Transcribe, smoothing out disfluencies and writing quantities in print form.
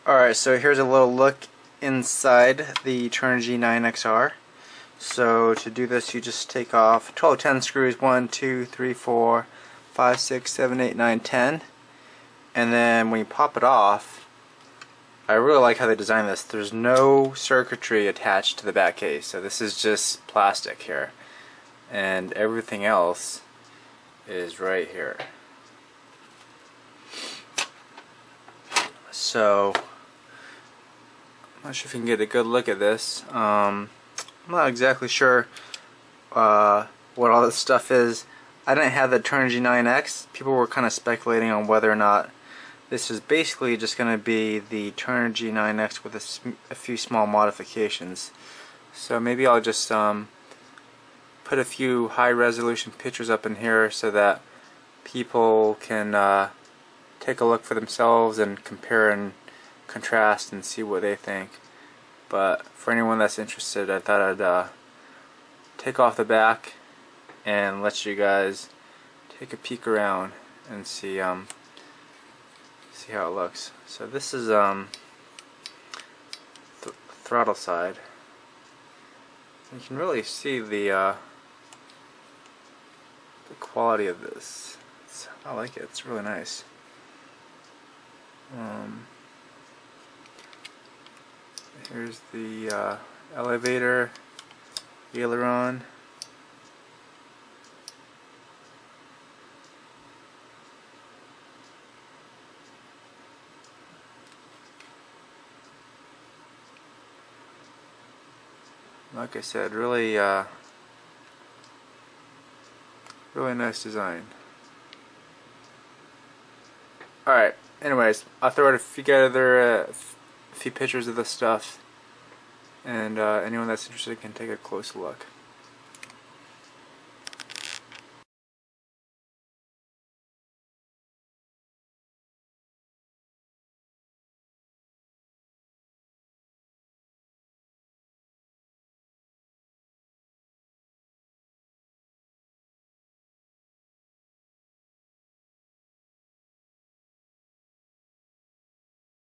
Alright, so here's a little look inside the Turnigy 9XR. So to do this, you just take off 12 10 screws, 1, 2, 3, 4, 5, 6, 7, 8, 9, 10. And then when you pop it off, I really like how they designed this. There's no circuitry attached to the back case, so this is just plastic here. And everything else is right here. So I'm not sure if you can get a good look at this. I'm not exactly sure what all this stuff is. I didn't have the Turnigy 9X. People were kind of speculating on whether or not this is basically just going to be the Turnigy 9X with a few small modifications. So maybe I'll just put a few high resolution pictures up in here so that people can take a look for themselves and compare and contrast and see what they think. But for anyone that's interested, I thought I'd take off the back and let you guys take a peek around and see see how it looks. So this is throttle side. You can really see the quality of this. I like it. It's really nice. Here's the elevator, aileron. Like I said, really nice design. Alright, anyways, I'll throw out a few pictures of this stuff, and anyone that's interested can take a close look.